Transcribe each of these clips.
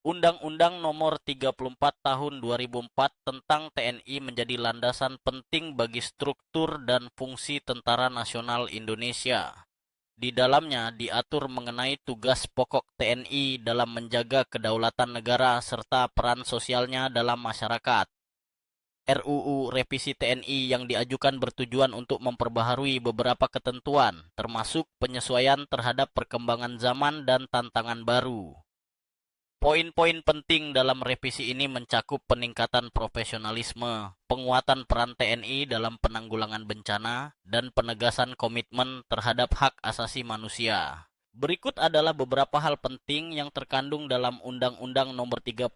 Undang-Undang Nomor 34 Tahun 2004 tentang TNI menjadi landasan penting bagi struktur dan fungsi Tentara Nasional Indonesia. Di dalamnya diatur mengenai tugas pokok TNI dalam menjaga kedaulatan negara serta peran sosialnya dalam masyarakat. RUU Revisi TNI yang diajukan bertujuan untuk memperbaharui beberapa ketentuan, termasuk penyesuaian terhadap perkembangan zaman dan tantangan baru. Poin-poin penting dalam revisi ini mencakup peningkatan profesionalisme, penguatan peran TNI dalam penanggulangan bencana, dan penegasan komitmen terhadap hak asasi manusia. Berikut adalah beberapa hal penting yang terkandung dalam Undang-Undang Nomor 34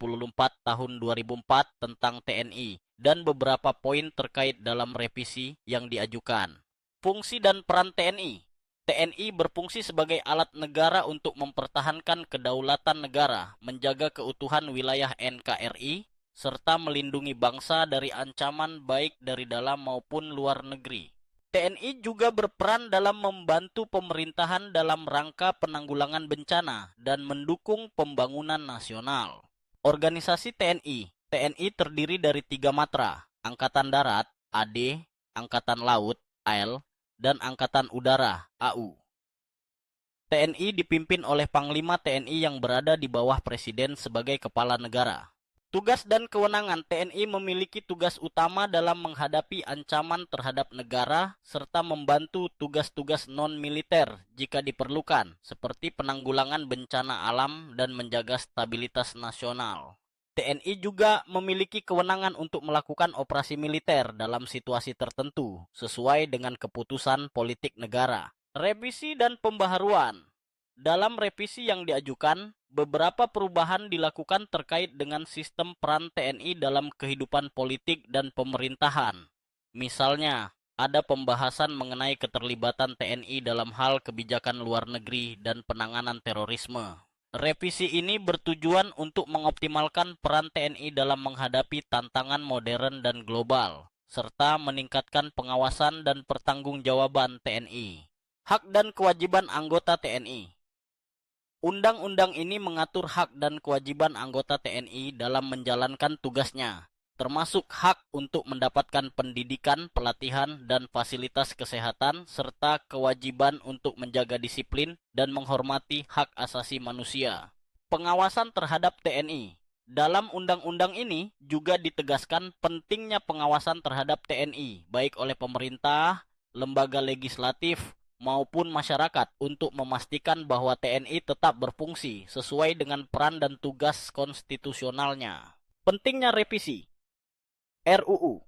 Tahun 2004 tentang TNI dan beberapa poin terkait dalam revisi yang diajukan. Fungsi dan peran TNI. TNI berfungsi sebagai alat negara untuk mempertahankan kedaulatan negara, menjaga keutuhan wilayah NKRI, serta melindungi bangsa dari ancaman baik dari dalam maupun luar negeri. TNI juga berperan dalam membantu pemerintahan dalam rangka penanggulangan bencana dan mendukung pembangunan nasional. Organisasi TNI. TNI terdiri dari 3 matra, Angkatan Darat, AD, Angkatan Laut, AL, dan Angkatan Udara, AU. TNI dipimpin oleh Panglima TNI yang berada di bawah Presiden sebagai kepala negara. Tugas dan kewenangan TNI memiliki tugas utama dalam menghadapi ancaman terhadap negara serta membantu tugas-tugas non-militer jika diperlukan, seperti penanggulangan bencana alam dan menjaga stabilitas nasional. TNI juga memiliki kewenangan untuk melakukan operasi militer dalam situasi tertentu, sesuai dengan keputusan politik negara. Revisi dan pembaharuan. Dalam revisi yang diajukan, beberapa perubahan dilakukan terkait dengan sistem peran TNI dalam kehidupan politik dan pemerintahan. Misalnya, ada pembahasan mengenai keterlibatan TNI dalam hal kebijakan luar negeri dan penanganan terorisme. Revisi ini bertujuan untuk mengoptimalkan peran TNI dalam menghadapi tantangan modern dan global, serta meningkatkan pengawasan dan pertanggungjawaban TNI. Hak dan kewajiban anggota TNI. Undang-undang ini mengatur hak dan kewajiban anggota TNI dalam menjalankan tugasnya, termasuk hak untuk mendapatkan pendidikan, pelatihan, dan fasilitas kesehatan, serta kewajiban untuk menjaga disiplin dan menghormati hak asasi manusia. Pengawasan terhadap TNI. Dalam undang-undang ini juga ditegaskan pentingnya pengawasan terhadap TNI, baik oleh pemerintah, lembaga legislatif, maupun masyarakat untuk memastikan bahwa TNI tetap berfungsi sesuai dengan peran dan tugas konstitusionalnya. Pentingnya revisi. RUU.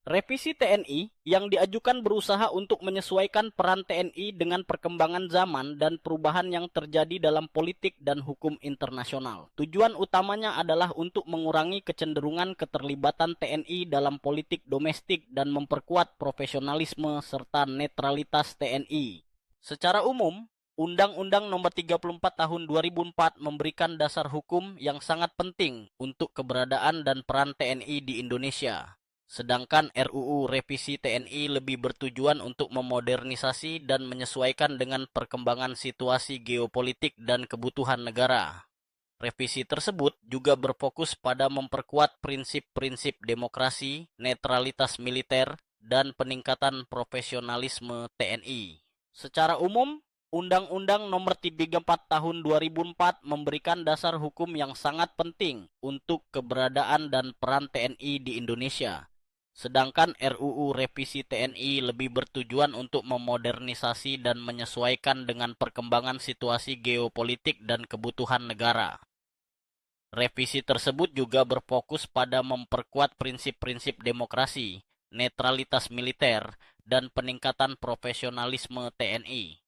Revisi TNI yang diajukan berusaha untuk menyesuaikan peran TNI dengan perkembangan zaman dan perubahan yang terjadi dalam politik dan hukum internasional. Tujuan utamanya adalah untuk mengurangi kecenderungan keterlibatan TNI dalam politik domestik dan memperkuat profesionalisme serta netralitas TNI. Secara umum, Undang-Undang Nomor 34 Tahun 2004 memberikan dasar hukum yang sangat penting untuk keberadaan dan peran TNI di Indonesia. Sedangkan RUU Revisi TNI lebih bertujuan untuk memodernisasi dan menyesuaikan dengan perkembangan situasi geopolitik dan kebutuhan negara. Revisi tersebut juga berfokus pada memperkuat prinsip-prinsip demokrasi, netralitas militer, dan peningkatan profesionalisme TNI. Secara umum, Undang-Undang Nomor 34 Tahun 2004 memberikan dasar hukum yang sangat penting untuk keberadaan dan peran TNI di Indonesia. Sedangkan RUU Revisi TNI lebih bertujuan untuk memodernisasi dan menyesuaikan dengan perkembangan situasi geopolitik dan kebutuhan negara. Revisi tersebut juga berfokus pada memperkuat prinsip-prinsip demokrasi, netralitas militer, dan peningkatan profesionalisme TNI.